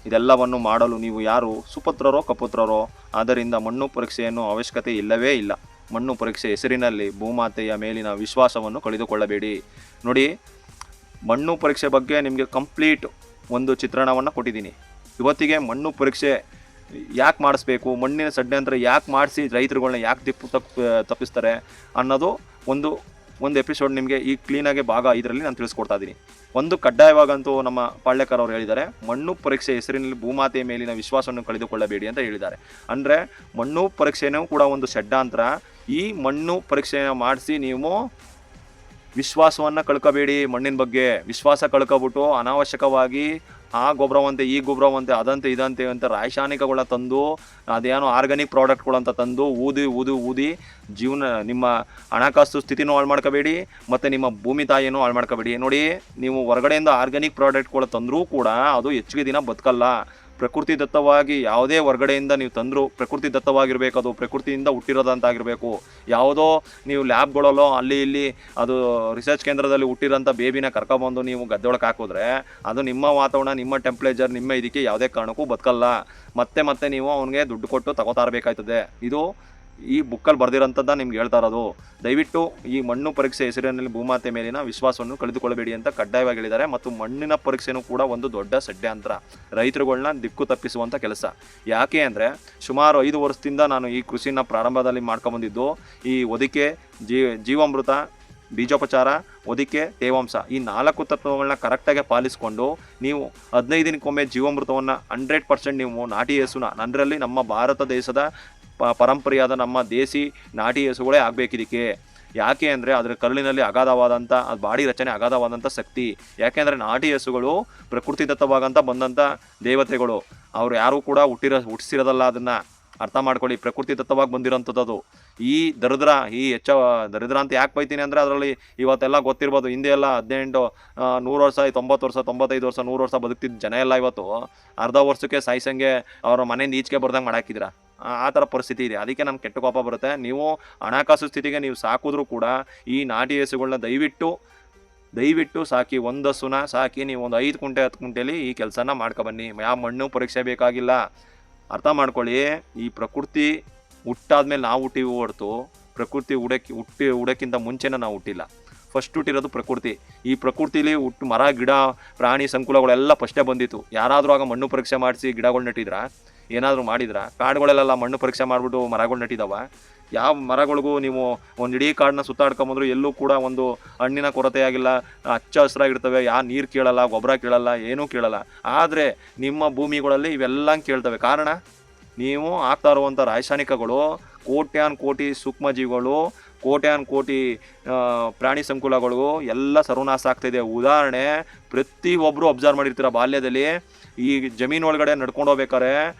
ಇದೆಲ್ಲವನ್ನು ಮಾಡಲು ನೀವು ಯಾರು? ಸುಪುತ್ರರೋ ಕಪುತ್ರರೋ? ಆದ್ದರಿಂದ ಮಣ್ಣು ಪರೀಕ್ಷೆಯನ್ನು ಅವಶ್ಯಕತೆ ಇಲ್ಲವೇ ಇಲ್ಲ. ಮಣ್ಣು ಪರೀಕ್ಷೆ ಹೆಸರಿನಲ್ಲಿ ಭೂಮಾತೆಯ ಮೇಲಿನ ವಿಶ್ವಾಸವನ್ನು ಕಳೆದುಕೊಳ್ಳಬೇಡಿ. ನೋಡಿ, ಮಣ್ಣು ಪರೀಕ್ಷೆ ಬಗ್ಗೆ ನಿಮಗೆ ಕಂಪ್ಲೀಟ್ ಒಂದು ಚಿತ್ರಣವನ್ನು ಕೊಟ್ಟಿದ್ದೀನಿ. ಇವತ್ತಿಗೆ ಮಣ್ಣು ಪರೀಕ್ಷೆ ಯಾಕೆ ಮಾಡಿಸ್ಬೇಕು, ಮಣ್ಣಿನ ಷಡ್ಯಂತ್ರ ಯಾಕೆ ಮಾಡಿಸಿ ರೈತರುಗಳನ್ನ ಯಾಕೆ ತಪ್ಪಿಸ್ತಾರೆ ಅನ್ನೋದು ಒಂದು ಎಪಿಸೋಡ್ ನಿಮಗೆ ಈ ಕ್ಲೀನಾಗಿ ಭಾಗ 5ರಲ್ಲಿ ನಾನು ತಿಳಿಸ್ಕೊಡ್ತಾ ಇದ್ದೀನಿ. ಒಂದು ಕಡ್ಡಾಯವಾಗಂತೂ ನಮ್ಮ ಪಾಳ್ಯಕರ್ ಅವರು ಹೇಳಿದ್ದಾರೆ, ಮಣ್ಣು ಪರೀಕ್ಷೆ ಹೆಸರಿನಲ್ಲಿ ಭೂಮಾತೆಯ ಮೇಲಿನ ವಿಶ್ವಾಸವನ್ನು ಕಳೆದುಕೊಳ್ಳಬೇಡಿ ಅಂತ ಹೇಳಿದ್ದಾರೆ. ಅಂದರೆ ಮಣ್ಣು ಪರೀಕ್ಷೆನೂ ಕೂಡ ಒಂದು ಷಡ್ಯಂತ್ರ. ಈ ಮಣ್ಣು ಪರೀಕ್ಷೆಯನ್ನು ಮಾಡಿಸಿ ನೀವು ವಿಶ್ವಾಸವನ್ನು ಕಳ್ಕೋಬೇಡಿ. ಮಣ್ಣಿನ ಬಗ್ಗೆ ವಿಶ್ವಾಸ ಕಳ್ಕೊಬಿಟ್ಟು ಅನಾವಶ್ಯಕವಾಗಿ ಆ ಗೊಬ್ಬರವಂತೆ ಈ ಗೊಬ್ಬರವಂತೆ ಅದಂತೆ ಇದಂತೆ ಅಂತ ರಾಸಾಯನಿಕಗಳ ತಂದು ಅದೇನೋ ಆರ್ಗ್ಯಾನಿಕ್ ಪ್ರಾಡಕ್ಟ್ಗಳಂತ ತಂದು ಊದಿ ಜೀವನ ನಿಮ್ಮ ಹಣಕಾಸು ಸ್ಥಿತಿನೂ ಹಾಳು ಮಾಡ್ಕೋಬೇಡಿ ಮತ್ತು ನಿಮ್ಮ ಭೂಮಿ ತಾಯಿನೂ ಹಾಳು ಮಾಡ್ಕೋಬೇಡಿ. ನೋಡಿ, ನೀವು ಹೊರಗಡೆಯಿಂದ ಆರ್ಗ್ಯಾನಿಕ್ ಪ್ರಾಡಕ್ಟ್ಗಳು ತಂದರೂ ಕೂಡ ಅದು ಹೆಚ್ಚಿಗೆ ದಿನ ಬದುಕಲ್ಲ. ಪ್ರಕೃತಿ ದತ್ತವಾಗಿ ಯಾವುದೇ ಹೊರಗಡೆಯಿಂದ ನೀವು ತಂದರೂ ಪ್ರಕೃತಿ ದತ್ತವಾಗಿರಬೇಕು, ಅದು ಪ್ರಕೃತಿಯಿಂದ ಹುಟ್ಟಿರೋದಂತಾಗಿರಬೇಕು. ಯಾವುದೋ ನೀವು ಲ್ಯಾಬ್ಗಳಲ್ಲೋ ಅಲ್ಲಿ ಇಲ್ಲಿ ಅದು ರಿಸರ್ಚ್ ಕೇಂದ್ರದಲ್ಲಿ ಹುಟ್ಟಿರೋಂಥ ಬೇಬಿನ ಕರ್ಕೊಬಂದು ನೀವು ಗದ್ದೆಯೊಳಗೆ ಹಾಕಿದ್ರೆ ಅದು ನಿಮ್ಮ ವಾತಾವರಣ, ನಿಮ್ಮ ಟೆಂಪ್ರೇಚರ್, ನಿಮ್ಮ ಇದಕ್ಕೆ ಯಾವುದೇ ಕಾರಣಕ್ಕೂ ಬದುಕಲ್ಲ. ಮತ್ತೆ ನೀವು ಅವನಿಗೆ ದುಡ್ಡು ಕೊಟ್ಟು ತಗೋತಾ ಇರಬೇಕಾಯ್ತದೆ. ಇದು ಈ ಬುಕ್ಕಲ್ಲಿ ಬರೆದಿರೋಂಥದ್ದು ನಿಮ್ಗೆ ಹೇಳ್ತಾ ಇರೋದು. ದಯವಿಟ್ಟು ಈ ಮಣ್ಣು ಪರೀಕ್ಷೆ ಹೆಸರಿನಲ್ಲಿ ಭೂಮಾತೆ ಮೇಲಿನ ವಿಶ್ವಾಸವನ್ನು ಕಳೆದುಕೊಳ್ಳಬೇಡಿ ಅಂತ ಕಡ್ಡಾಯವಾಗಿ ಹೇಳಿದ್ದಾರೆ. ಮತ್ತು ಮಣ್ಣಿನ ಪರೀಕ್ಷೆನೂ ಕೂಡ ಒಂದು ದೊಡ್ಡ ಷಡ್ಯಂತ್ರ, ರೈತರುಗಳನ್ನ ದಿಕ್ಕು ತಪ್ಪಿಸುವಂಥ ಕೆಲಸ. ಯಾಕೆ ಅಂದರೆ ಸುಮಾರು 5 ವರ್ಷದಿಂದ ನಾನು ಈ ಕೃಷಿನ ಪ್ರಾರಂಭದಲ್ಲಿ ಮಾಡ್ಕೊಂಬಂದಿದ್ದು ಈ ಹೊದಿಕೆ, ಜೀವಾಮೃತ, ಬೀಜೋಪಚಾರ, ಹೊದಿಕೆ, ತೇವಾಂಶ ಈ 4 ತತ್ವಗಳನ್ನ ಕರೆಕ್ಟಾಗಿ ಪಾಲಿಸಿಕೊಂಡು ನೀವು 15 ದಿನಕ್ಕೊಮ್ಮೆ ಜೀವಾಮೃತವನ್ನು 100% ನೀವು ನಾಟಿ ಹಸುನ, ಅದರಲ್ಲಿ ನಮ್ಮ ಭಾರತ ದೇಶದ ಪರಂಪರೆಯಾದ ನಮ್ಮ ದೇಸಿ ನಾಟಿ ಹಸುಗಳೇ ಆಗಬೇಕಿದಕ್ಕೆ. ಯಾಕೆ ಅಂದರೆ ಅದರ ಕರುಳಿನಲ್ಲಿ ಅಗಾಧವಾದಂಥ ಅದು ಬಾಡಿ ರಚನೆ ಅಗಾಧವಾದಂಥ ಶಕ್ತಿ. ಯಾಕೆಂದರೆ ನಾಟಿ ಹಸುಗಳು ಪ್ರಕೃತಿದತ್ತವಾಗಂತ ಬಂದಂಥ ದೇವತೆಗಳು. ಅವರು ಯಾರೂ ಕೂಡ ಹುಟ್ಟಿಸಿರೋದಲ್ಲ. ಅದನ್ನು ಅರ್ಥ ಮಾಡ್ಕೊಳ್ಳಿ. ಪ್ರಕೃತಿ ದತ್ತವಾಗಿ ಬಂದಿರೋಂಥದ್ದು. ಈ ದರಿದ್ರ ಅಂತ ಯಾಕೆ ಬೈತೀನಿ ಅಂದರೆ ಅದರಲ್ಲಿ ಇವತ್ತೆಲ್ಲ ಗೊತ್ತಿರ್ಬೋದು. ಹಿಂದೆ ಎಲ್ಲ 18, 100 ವರ್ಷ, 90 ವರ್ಷ, 95 ವರ್ಷ, 100 ವರ್ಷ ಬದುಕ್ತಿದ್ದ ಜನ ಎಲ್ಲ ಇವತ್ತು ಅರ್ಧ ವರ್ಷಕ್ಕೆ ಸಾಯಿಸಂಗೆ ಅವರ ಮನೆಯಿಂದ ಈಚೆಗೆ ಬರ್ದಂಗೆ ಮಾಡಾಕಿದ್ದೀರಾ. ಆ ಥರ ಪರಿಸ್ಥಿತಿ ಇದೆ. ಅದಕ್ಕೆ ನಮ್ಗೆ ಕೆಟ್ಟ ಕೋಪ ಬರುತ್ತೆ. ನೀವು ಹಣಕಾಸು ಸ್ಥಿತಿಗೆ ನೀವು ಸಾಕಿದ್ರೂ ಕೂಡ ಈ ನಾಟಿ ಹಸುಗಳನ್ನ ದಯವಿಟ್ಟು ಸಾಕಿ. ಒಂದು ಹಸುನ ಸಾಕಿ ನೀವು ಒಂದು 5 ಕುಂಟೆ 10 ಕುಂಟೆಲಿ ಈ ಕೆಲಸನ ಮಾಡ್ಕೊಬನ್ನಿ. ಯಾವ ಮಣ್ಣು ಪರೀಕ್ಷೆ ಬೇಕಾಗಿಲ್ಲ. ಅರ್ಥ ಮಾಡ್ಕೊಳ್ಳಿ. ಈ ಪ್ರಕೃತಿ ಹುಟ್ಟಾದ್ಮೇಲೆ ನಾವು ಹುಟ್ಟಿವಿ ಹೊರತು ಪ್ರಕೃತಿ ಹುಡಕ್ಕಿಂತ ಮುಂಚೆನೇ ನಾವು ಹುಟ್ಟಿಲ್ಲ. ಫಸ್ಟ್ ಹುಟ್ಟಿರೋದು ಪ್ರಕೃತಿ. ಈ ಪ್ರಕೃತಿಲಿ ಮರ ಗಿಡ ಪ್ರಾಣಿ ಸಂಕುಲಗಳೆಲ್ಲ ಫಸ್ಟೇ ಬಂದಿತ್ತು. ಯಾರಾದರೂ ಆಗ ಮಣ್ಣು ಪರೀಕ್ಷೆ ಮಾಡಿಸಿ ಗಿಡಗಳು ನೆಟ್ಟಿದ್ರ, ಏನಾದರೂ ಮಾಡಿದ್ರ? ಕಾಡುಗಳೆಲ್ಲ ಮಣ್ಣು ಪರೀಕ್ಷೆ ಮಾಡಿಬಿಟ್ಟು ಮರಗಳು ನೆಟ್ಟಿದ್ದಾವ? ಯಾವ ಮರಗಳಿಗೂ ನೀವು ಒಂದು ಇಡೀ ಕಾಡನ್ನ ಸುತ್ತಾಡ್ಕೊಂಬಂದ್ರು ಎಲ್ಲೂ ಕೂಡ ಒಂದು ಹಣ್ಣಿನ ಕೊರತೆ ಆಗಿಲ್ಲ. ಹಚ್ಚ ಹಸಿರಾಗಿರ್ತವೆ. ನೀರು ಕೇಳಲ್ಲ, ಗೊಬ್ಬರ ಕೇಳಲ್ಲ, ಏನೂ ಕೇಳಲ್ಲ. ಆದರೆ ನಿಮ್ಮ ಭೂಮಿಗಳಲ್ಲಿ ಇವೆಲ್ಲ ಕೇಳ್ತವೆ. ಕಾರಣ ನೀವು ಆಗ್ತಾ ಇರುವಂಥ ರಾಸಾಯನಿಕಗಳು ಕೋಟಿ ಸೂಕ್ಷ್ಮಜೀವಿಗಳು, ಕೋಟಿ ಪ್ರಾಣಿ ಸಂಕುಲಗಳು ಎಲ್ಲ ಸರ್ವನಾಶ ಆಗ್ತಾಯಿದೆ. ಉದಾಹರಣೆ ಪ್ರತಿಯೊಬ್ಬರು ಅಬ್ಸರ್ವ್ ಮಾಡಿರ್ತೀರ. ಬಾಲ್ಯದಲ್ಲಿ ಈ ಜಮೀನು ಒಳಗಡೆ ನಡ್ಕೊಂಡು ಹೋಗ್ಬೇಕಾರೆ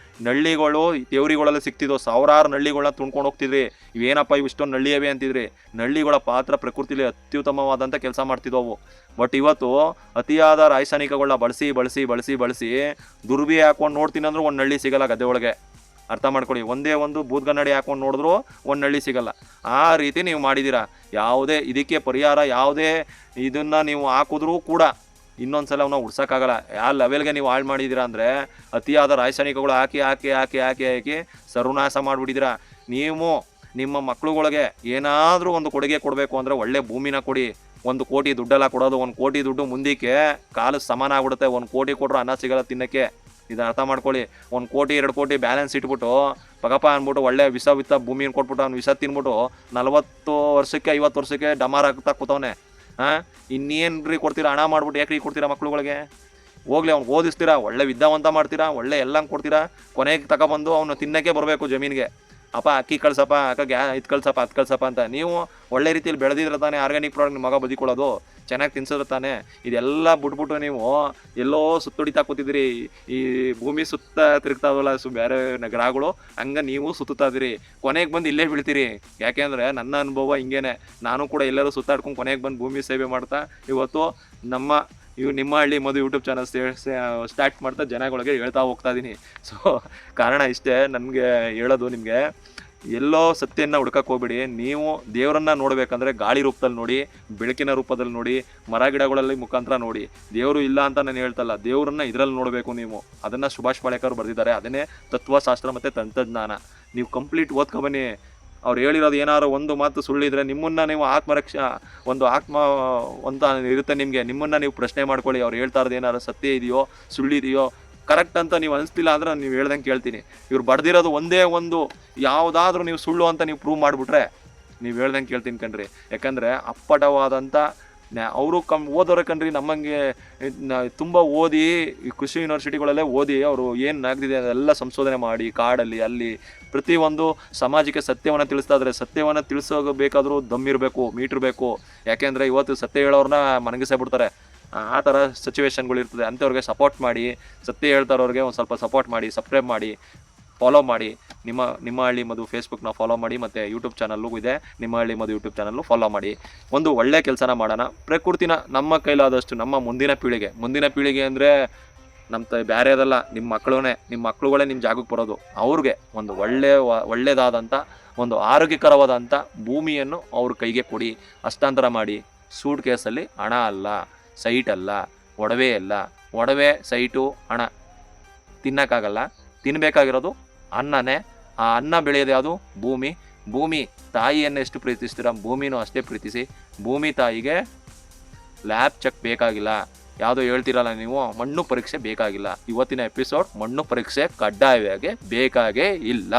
ನಳ್ಳಿಗಳು ತೇವರಿಗಳೆಲ್ಲ ಸಿಗ್ತಿದ್ವು. ಸಾವಿರಾರು ನಳ್ಳಿಗಳನ್ನ ತುಂಡ್ಕೊಂಡು ಹೋಗ್ತಿದ್ರಿ. ಇವೇನಪ್ಪ ಇಷ್ಟೊಂದು ನಳ್ಳಿಯವೆ ಅಂತಿದ್ರಿ. ನಳ್ಳಿಗಳ ಪಾತ್ರ ಪ್ರಕೃತಿಲಿ ಅತ್ಯುತ್ತಮವಾದಂಥ ಕೆಲಸ ಮಾಡ್ತಿದ್ದವು. ಬಟ್ ಇವತ್ತು ಅತಿಯಾದ ರಾಸಾಯನಿಕಗಳನ್ನ ಬಳಸಿ ದುರ್ಬಿ ಹಾಕೊಂಡು ನೋಡ್ತೀನಿ ಅಂದ್ರೂ ಒಂದು ನಳ್ಳಿ ಸಿಗಲ್ಲ ಗದ್ದೆ ಒಳಗೆ. ಅರ್ಥ ಮಾಡ್ಕೊಳ್ಳಿ. ಒಂದೇ ಒಂದು ಬೂದ್ಗನ್ನಡಿ ಹಾಕೊಂಡು ನೋಡಿದ್ರು ಒಂದು ನಳ್ಳಿ ಸಿಗಲ್ಲ. ಆ ರೀತಿ ನೀವು ಮಾಡಿದ್ದೀರಾ. ಯಾವುದೇ ಇದಕ್ಕೆ ಪರಿಹಾರ ಯಾವುದೇ ಇದನ್ನು ನೀವು ಹಾಕಿದ್ರೂ ಕೂಡ ಇನ್ನೊಂದು ಸಲ ಅವನ್ನ ಉಡ್ಸೋಕ್ಕಾಗಲ್ಲ. ಯಾವ ಲೆವೆಲ್ಗೆ ನೀವು ಹಾಳು ಮಾಡಿದ್ದೀರಾ ಅಂದರೆ ಅತಿಯಾದ ರಾಸಾಯನಿಕಗಳು ಹಾಕಿ ಸರ್ವನಾಶ ಮಾಡಿಬಿಟ್ಟಿದ್ದೀರಾ. ನೀವು ನಿಮ್ಮ ಮಕ್ಕಳುಗಳಿಗೆ ಏನಾದರೂ ಒಂದು ಕೊಡುಗೆ ಕೊಡಬೇಕು ಅಂದರೆ ಒಳ್ಳೆ ಭೂಮಿನ ಕೊಡಿ. 1 ಕೋಟಿ ದುಡ್ಡೆಲ್ಲ ಕೊಡೋದು, 1 ಕೋಟಿ ದುಡ್ಡು ಮುಂದಕ್ಕೆ ಕಾಲು ಸಮಾನ ಆಗ್ಬಿಡುತ್ತೆ. 1 ಕೋಟಿ ಕೊಟ್ಟರು ಅನ್ನ ಸಿಗಲ್ಲ ತಿನ್ನೋಕ್ಕೆ. ಇದನ್ನು ಅರ್ಥ ಮಾಡ್ಕೊಳ್ಳಿ. 1 ಕೋಟಿ 2 ಕೋಟಿ ಬ್ಯಾಲೆನ್ಸ್ ಇಟ್ಬಿಟ್ಟು ಪಗಪ್ಪ ಅಂದ್ಬಿಟ್ಟು ಒಳ್ಳೆ ವಿಷ ಭೂಮಿಯನ್ನು ಕೊಟ್ಬಿಟ್ಟು ಅವ್ನು ವಿಷ ತಿನ್ಬಿಟ್ಟು 40 ವರ್ಷಕ್ಕೆ 50 ವರ್ಷಕ್ಕೆ ಡಮಾರ್ ಆಗ್ತಾ ಕೂತವನೆ. ಇನ್ನೇನು ಕೊಡ್ತೀರಾ? ಹಣ ಮಾಡ್ಬಿಟ್ಟು ಯಾಕೆ ಕೊಡ್ತೀರಾ ಮಕ್ಳುಗಳಿಗೆ? ಹೋಗ್ಲಿ, ಅವ್ನು ಓದಿಸ್ತೀರಾ, ಒಳ್ಳೆ ವಿದ್ಯಾವಂತ ಮಾಡ್ತೀರಾ, ಒಳ್ಳೆ ಎಲ್ಲ ಕೊಡ್ತೀರಾ, ಕೊನೆಗೆ ತಗೊಬಂದು ಅವನು ತಿನ್ನೋಕ್ಕೆ ಬರಬೇಕು ಜಮೀನಿಗೆ. ಅಪ್ಪ ಅಕ್ಕಿ ಕಳ್ಸಪ್ಪ, ಅಕ್ಕ ಇದು ಕಳ್ಸಪ್ಪ, ಅದು ಕಳ್ಸಪ್ಪ ಅಂತ. ನೀವು ಒಳ್ಳೆ ರೀತಿಯಲ್ಲಿ ಬೆಳೆದಿದ್ರೆ ತಾನೇ ಆರ್ಗ್ಯಾನಿಕ್ ಪ್ರಾಡಕ್ಟ್ ನಿಮ್ಮ ಮಗ ಬದುಕೊಳ್ಳೋದು, ಚೆನ್ನಾಗಿ ತಿನ್ಸಿದ್ರೆ ತಾನೇ. ಇದೆಲ್ಲ ಬಿಟ್ಬಿಟ್ಟು ನೀವು ಎಲ್ಲೋ ಸುತ್ತೊಡಿತಾ ಕೂತಿದ್ದೀರಿ. ಈ ಭೂಮಿ ಸುತ್ತ ತಿರುಗ್ತಾವಲ್ಲ ಬೇರೆ ಗ್ರಹಗಳು, ಹಂಗೆ ನೀವು ಸುತ್ತಾ ಇದ್ದೀರಿ. ಕೊನೆಗೆ ಬಂದು ಇಲ್ಲೇ ಬೀಳ್ತೀರಿ. ಯಾಕೆಂದರೆ ನನ್ನ ಅನುಭವ ಹಿಂಗೇನೆ. ನಾನು ಕೂಡ ಎಲ್ಲರೂ ಸುತ್ತಾಡ್ಕೊಂಡು ಕೊನೆಗೆ ಬಂದು ಭೂಮಿ ಸೇವೆ ಮಾಡ್ತಾ ಇವತ್ತು ನಿಮ್ಮ ಹಳ್ಳಿ ಮಧು ಯೂಟ್ಯೂಬ್ ಚಾನಲ್ ಸ್ಟಾರ್ಟ್ ಮಾಡ್ತಾ ಜನಗಳಿಗೆ ಹೇಳ್ತಾ ಹೋಗ್ತಾ ಇದ್ದೀನಿ. ಸೊ ಕಾರಣ ಇಷ್ಟೇ ನನಗೆ ಹೇಳೋದು ನಿಮಗೆ. ಎಲ್ಲೋ ಸತ್ಯನ ಹುಡ್ಕಕ್ಕೆ ಹೋಗ್ಬಿಡಿ. ನೀವು ದೇವರನ್ನ ನೋಡಬೇಕಂದ್ರೆ ಗಾಳಿ ರೂಪದಲ್ಲಿ ನೋಡಿ, ಬೆಳಕಿನ ರೂಪದಲ್ಲಿ ನೋಡಿ, ಮರ ಗಿಡಗಳಲ್ಲಿ ಮುಖಾಂತರ ನೋಡಿ. ದೇವರು ಇಲ್ಲ ಅಂತ ನಾನು ಹೇಳ್ತಲ್ಲ, ದೇವರನ್ನ ಇದರಲ್ಲಿ ನೋಡಬೇಕು ನೀವು. ಅದನ್ನು ಸುಭಾಷ್ ಪಾಳೇಕರ್ ಬರೆದಿದ್ದಾರೆ. ಅದನ್ನೇ ತತ್ವಶಾಸ್ತ್ರ ಮತ್ತು ತಂತ್ರಜ್ಞಾನ. ನೀವು ಕಂಪ್ಲೀಟ್ ಓದ್ಕೊಬನ್ನಿ. ಅವ್ರು ಹೇಳಿರೋದು ಏನಾದ್ರು ಒಂದು ಮಾತು ಸುಳ್ಳಿದ್ರೆ ನಿಮ್ಮನ್ನು ನೀವು ಆತ್ಮ ಅಂತ ಇರುತ್ತೆ ನಿಮಗೆ. ನಿಮ್ಮನ್ನು ನೀವು ಪ್ರಶ್ನೆ ಮಾಡ್ಕೊಳ್ಳಿ. ಅವ್ರು ಹೇಳ್ತಾ ಇರೋದು ಏನಾದ್ರು ಸತ್ಯ ಇದೆಯೋ ಸುಳ್ಳಿದೆಯೋ ಕರೆಕ್ಟ್ ಅಂತ ನೀವು ಅನಿಸ್ತಿಲ್ಲ ಅಂದರೆ ನೀವು ಹೇಳ್ದಂಗೆ ಕೇಳ್ತೀನಿ. ಇವ್ರು ಬಡ್ದಿರೋದು ಒಂದೇ ಒಂದು ಯಾವುದಾದ್ರೂ ನೀವು ಸುಳ್ಳು ಅಂತ ನೀವು ಪ್ರೂವ್ ಮಾಡಿಬಿಟ್ರೆ ನೀವು ಹೇಳ್ದಂಗೆ ಕೇಳ್ತೀನಿ ಕಣ್ರಿ. ಯಾಕಂದರೆ ಅಪ್ಪಟವಾದಂಥ ಅವರು ಓದೋರೆ ಕಣ್ರಿ. ನಮ್ಮಂಗೆ ತುಂಬ ಓದಿ ಕೃಷಿ ಯೂನಿವರ್ಸಿಟಿಗಳಲ್ಲೇ ಓದಿ ಅವರು ಏನು ಆಗ್ತಿದೆ ಅದೆಲ್ಲ ಸಂಶೋಧನೆ ಮಾಡಿ ಕಾಡಲ್ಲಿ ಅಲ್ಲಿ ಪ್ರತಿಯೊಂದು ಸಮಾಜಕ್ಕೆ ಸತ್ಯವನ್ನು ತಿಳಿಸ್ತಾ ಇದ್ದಾರೆ. ಸತ್ಯವನ್ನು ತಿಳಿಸೋಬೇಕಾದ್ರೂ ದಮ್ಮಿರಬೇಕು, ಮೀಟಿರಬೇಕು. ಯಾಕೆಂದರೆ ಇವತ್ತು ಸತ್ಯ ಹೇಳೋರನ್ನ ಮನಗಿಸೇ ಬಿಡ್ತಾರೆ. ಆ ಥರ ಸಿಚುವೇಶನ್ಗಳು ಇರ್ತದೆ. ಅಂಥವ್ರಿಗೆ ಸಪೋರ್ಟ್ ಮಾಡಿ, ಸತ್ಯ ಹೇಳ್ತಾರವ್ರಿಗೆ ಒಂದು ಸ್ವಲ್ಪ ಸಪೋರ್ಟ್ ಮಾಡಿ, ಸಬ್ಸ್ಕ್ರೈಬ್ ಮಾಡಿ, ಫಾಲೋ ಮಾಡಿ. ನಿಮ್ಮ ಹಳ್ಳಿ ಮಧು ಫೇಸ್ಬುಕ್ನ ಫಾಲೋ ಮಾಡಿ, ಮತ್ತು ಯೂಟ್ಯೂಬ್ ಚಾನಲ್ಲು ಇದೆ, ನಿಮ್ಮ ಹಳ್ಳಿ ಮಧು ಯೂಟ್ಯೂಬ್ ಚಾನಲ್ಲು ಫಾಲೋ ಮಾಡಿ. ಒಂದು ಒಳ್ಳೆ ಕೆಲಸನ ಮಾಡೋಣ. ಪ್ರಕೃತಿನ ನಮ್ಮ ಕೈಲಾದಷ್ಟು ನಮ್ಮ ಮುಂದಿನ ಪೀಳಿಗೆ ಅಂದರೆ ನಮ್ಮ ಬೇರೆದಲ್ಲ, ನಿಮ್ಮ ಮಕ್ಕಳುಗಳೇ ನಿಮ್ಮ ಜಾಗಕ್ಕೆ ಬರೋದು. ಅವ್ರಿಗೆ ಒಂದು ಒಳ್ಳೆಯದಾದಂಥ ಒಂದು ಆರೋಗ್ಯಕರವಾದಂಥ ಭೂಮಿಯನ್ನು ಅವ್ರ ಕೈಗೆ ಕೊಡಿ. ಹಸ್ತಾಂತರ ಮಾಡಿ. ಸೂಟ್ ಕೇಸಲ್ಲಿ ಹಣ ಅಲ್ಲ, ಸೈಟ್ ಅಲ್ಲ, ಒಡವೆ ಅಲ್ಲ. ಒಡವೆ, ಸೈಟು, ಹಣ ತಿನ್ನೋಕ್ಕಾಗಲ್ಲ. ತಿನ್ನಬೇಕಾಗಿರೋದು ಅನ್ನನೇ. ಆ ಅನ್ನ ಬೆಳೆಯೋದು ಯಾವುದು? ಭೂಮಿ ತಾಯಿಯನ್ನು ಎಷ್ಟು ಪ್ರೀತಿಸ್ತೀರ ಭೂಮಿನೂ ಅಷ್ಟೇ ಪ್ರೀತಿಸಿ. ಭೂಮಿ ತಾಯಿಗೆ ಲ್ಯಾಬ್ ಚೆಕ್ ಬೇಕಾಗಿಲ್ಲ. ಯಾವುದೋ ಹೇಳ್ತಿರಲ್ಲ ನೀವು, ಮಣ್ಣು ಪರೀಕ್ಷೆ ಬೇಕಾಗಿಲ್ಲ. ಇವತ್ತಿನ ಎಪಿಸೋಡ್ ಮಣ್ಣು ಪರೀಕ್ಷೆ ಕಡ್ಡಾಯವಾಗಿ ಬೇಕಾಗೇ ಇಲ್ಲ.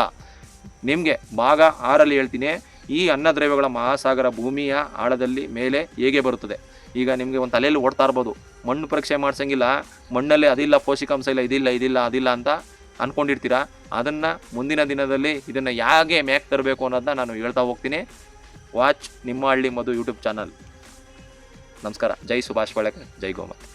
ನಿಮಗೆ ಭಾಗ 6ರಲ್ಲಿ ಹೇಳ್ತೀನಿ, ಈ ಅನ್ನದ್ರವ್ಯಗಳ ಮಹಾಸಾಗರ ಭೂಮಿಯ ಆಳದಲ್ಲಿ ಮೇಲೆ ಹೇಗೆ ಬರುತ್ತದೆ. ಈಗ ನಿಮಗೆ ಒಂದು ತಲೆಯಲ್ಲಿ ಓಡ್ತಾ ಇರ್ಬೋದು, ಮಣ್ಣು ಪರೀಕ್ಷೆ ಮಾಡ್ಸಂಗಿಲ್ಲ, ಮಣ್ಣಲ್ಲೇ ಅದಿಲ್ಲ, ಪೋಷಕಾಂಶ ಇಲ್ಲ, ಅದಿಲ್ಲ ಅಂತ ಅಂದ್ಕೊಂಡಿರ್ತೀರ. ಅದನ್ನು ಮುಂದಿನ ದಿನದಲ್ಲಿ ಇದನ್ನು ಹೇಗೆ ಮ್ಯಾಕ್ ತರಬೇಕು ಅನ್ನೋದನ್ನ ನಾನು ಹೇಳ್ತಾ ಹೋಗ್ತೀನಿ. ವಾಚ್ ನಿಮ್ಮ ಹಳ್ಳಿ ಮಧು ಯೂಟ್ಯೂಬ್ ಚಾನಲ್. ನಮಸ್ಕಾರ. ಜೈ ಸುಭಾಷ್ ಪಾಳೇಕರ್, ಜೈ ಗೋಮಾತೆ.